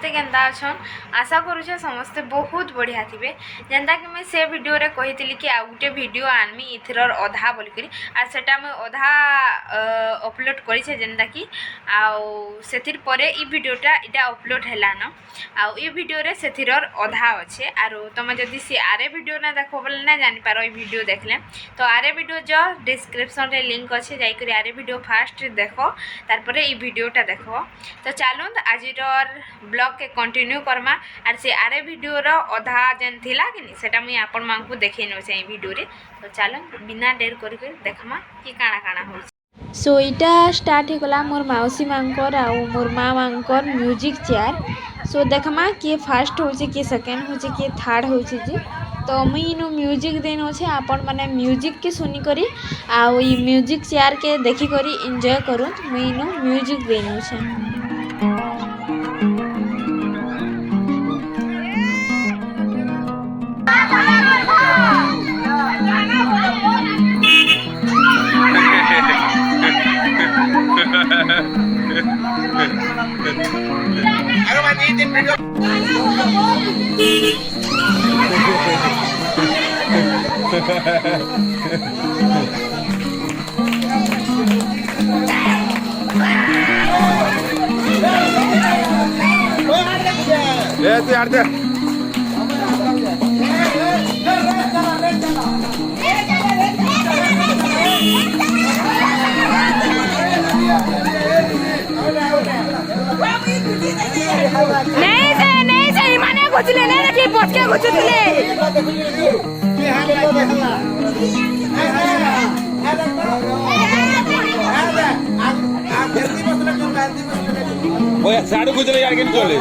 समस्ते केन्ता अछन आशा करूछे समस्ते बहुत बढ़िया थिबे जेंता कि मैं से वीडियो रे कहितली कि आ गुटे वीडियो आनमी इथरर अधा बोलकरी आ सेटा मैं अधा अपलोड करी छे जेंता कि आ सेतिर परे ई वीडियोटा इटा अपलोड हैला न आ ई वीडियो रे सेथिरर अधा अच्छे आरो तुम जदि से आरे वीडियो ना देखो बोले ना जानि पारो ई वीडियो देखले तो आरे वीडियो जो डिस्क्रिप्शन रे लिंक अच्छे जाई करी आरे वीडियो फास्ट देखो तार परे ई वीडियोटा देखो तो चलो आजिर ब्लॉग के कंटिन्यू करमा आर से आरे वीडियो रो अधा जेन थिला कि नहीं सेटा मुई आपन मानकु देखै न छै वीडियो रे तो चलो बिना देर करि के देखमा कि काना काना होय सो इटा स्टार्ट होगला मोर मौसी मांकर आ मोर माँ मांकर म्यूजिक चेयर सो देखमा किए फास्ट होचे किए सेकेंड होचे किए थर्ड होचे जे तो मुई इनु म्यूजिक देन अच्छे आपण माने म्यूजिक के सुनी करी आ ई म्यूजिक चेयर के देखी करी एंजॉय करूँ मुई इनु म्यूजिक देन अच्छे नहीं से माने गुचले ने कि पछ के गुचले ओए साडू गुजरे यार केन चले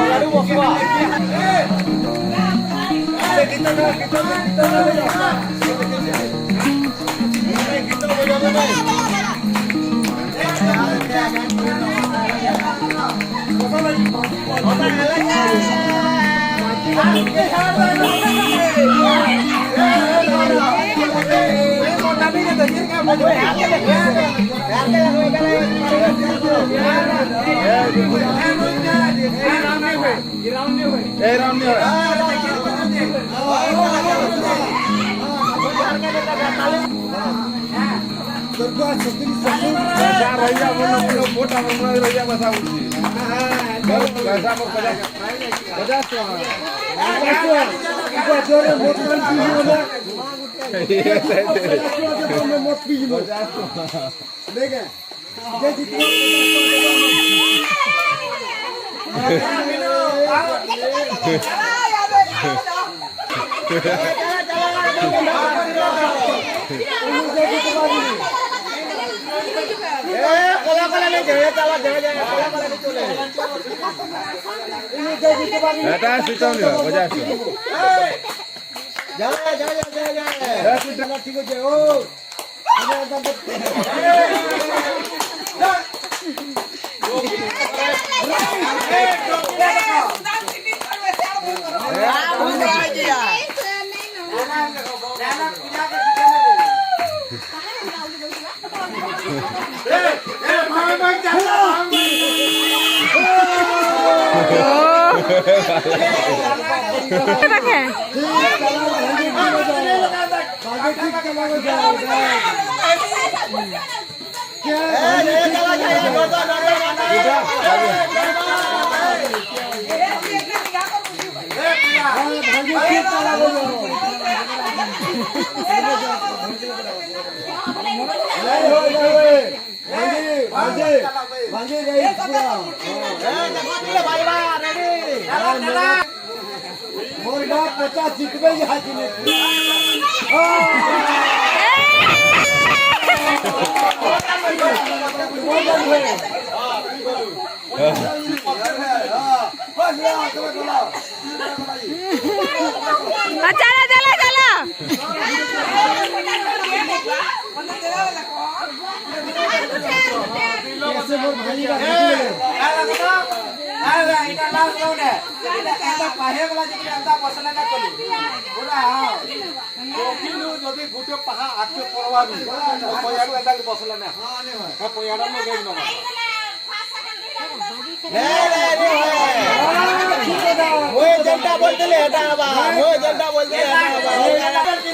मोए जनता बोलते ले हटा बा मोए जनता बोलते ले हटा बा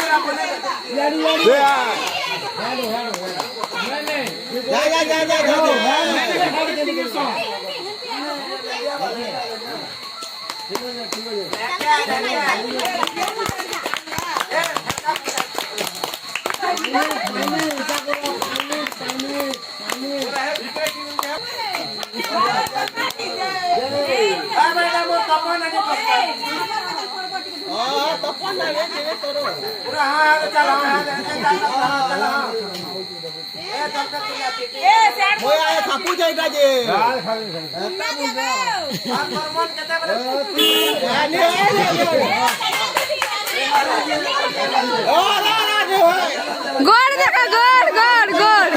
जा थापू जाइटा जे गोड़ देखा गोड़ गोड़ गोड़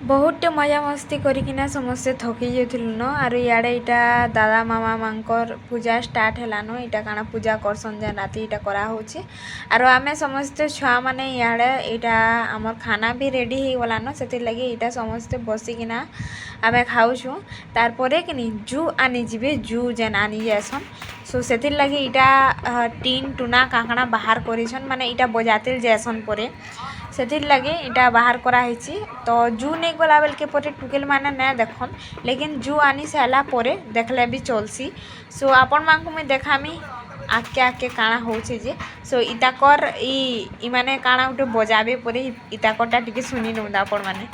बहुतटे मजा मस्ती करिकिना समस्ते थकी जाइलु न आर इे इटा दादा मामा मांकर पूजा स्टार्ट हेलान इटा काना पूजा करसन जेन राति इटा करा होचे आर आमे समस्ते छुआ माने इे इटा आमर खाना भी रेडी हो गलान से लगे इटा समस्ते बसिकिना आमे खाऊछु तार परे कि जू आनी जीवे जू जेन आनी जासन सो से लगे इटा टीन टुना काकड़ा बाहर करिसन माने इटा बजातिल जैसन परे से लगे इटा बाहर कराई तो जू नहीं गला बेल के पटे टुकेल माने ना देखन लेकिन जू आनी सारा परे देखले भी चलसी सो आपण मान को मुझे देखामी आके आके काଣା होचे जे सो इताकर ई माने काଣା उठे बजाबे परे इताकरटा टिके सुनी न आपण माने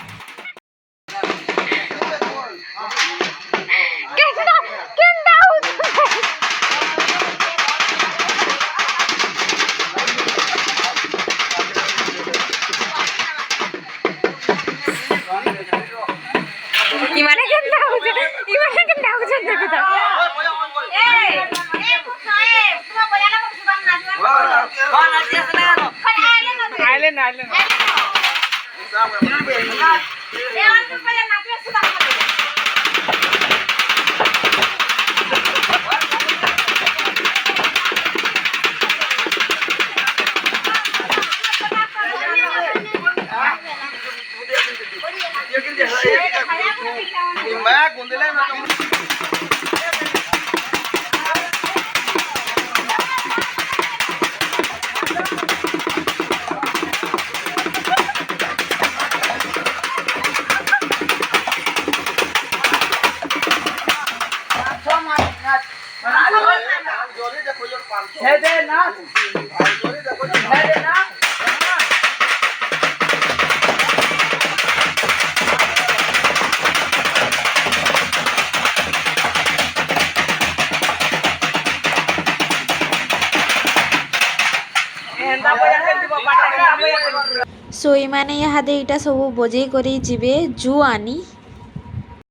सो इमाने यहाँ इटा सब बजे करी जीवे जू आनी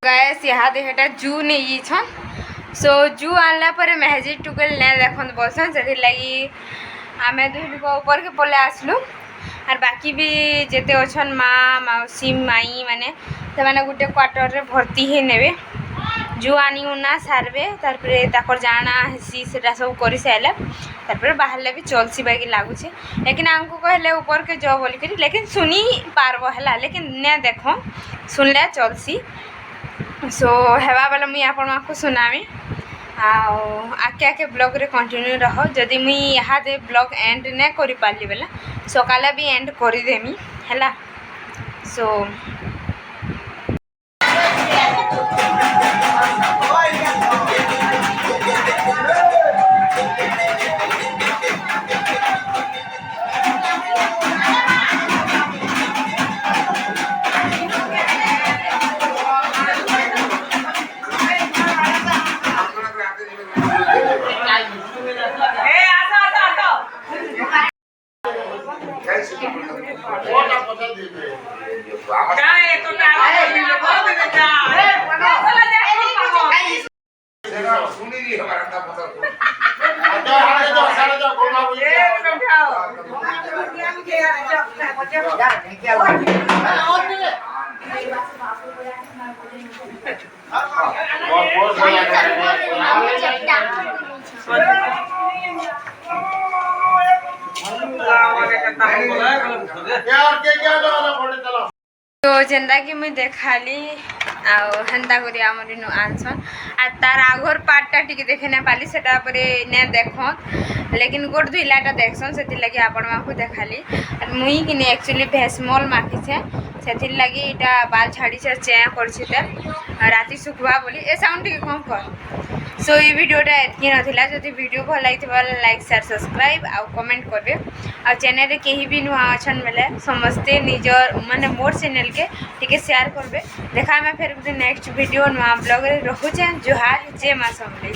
गैस यहाँ हेटा जू नहीं छन सो जू आनला पर मेहजी टुकेल ने देखन बसन से लगी आमे दुई ऊपर के पले आसलु और बाकी भी जेते अछन माँ मौसी माई माने से माने गुटे क्वार्टर रे भर्ती हे नेबे जू आनी उना सारबे तारपरे ताकर जाना हेसी सेटा सब करि साइले तारपरे बाहरले भी चलसी बाकी लागुछे लेकिन हमको कहले ऊपर के जो बोली करी लेकिन सुनी पारबो हला लेकिन ने देखो सुनले चलसी सो हेबा बेला मुई आपण माको सुनामी आके आके ब्लॉग रे कंटिन्यू रहो जदि मुई यहाँ दे ब्लॉग एंड ने करि पाली बेला सकाले भी एंड करि देमी हला सो तो जेंदा कि मुई देखाली हेन्ता करी आमर इनु आनसन आ तार आघर पार्टटा टिके देखे ना पाली सेटा परे ने देखन लेकिन गोड़ धुइलाटा देखसन सेति लगी आपण माखु देखाली आ मुई किने एक्चुअली भेसमल माखी छे सेति लगी इटा बाल छाड़ी छे चेया करछि ते राती सुखबा बोली ए साउंड टिके कम कर सो ये वीडियोटा एतकी नथिला जदि वीडियो भल लागिथिबा लाइक शेयर सब्सक्राइब आ कमेंट करबे आ चैनल रे केही भी नुआ अछन बेले समस्ते निजर माने मोर चैनल के टिके शेयर करबे देखा मैं फिर नेक्स्ट वीडियो नुआ ब्लॉग रे रहू छे जोहार जय मां समले।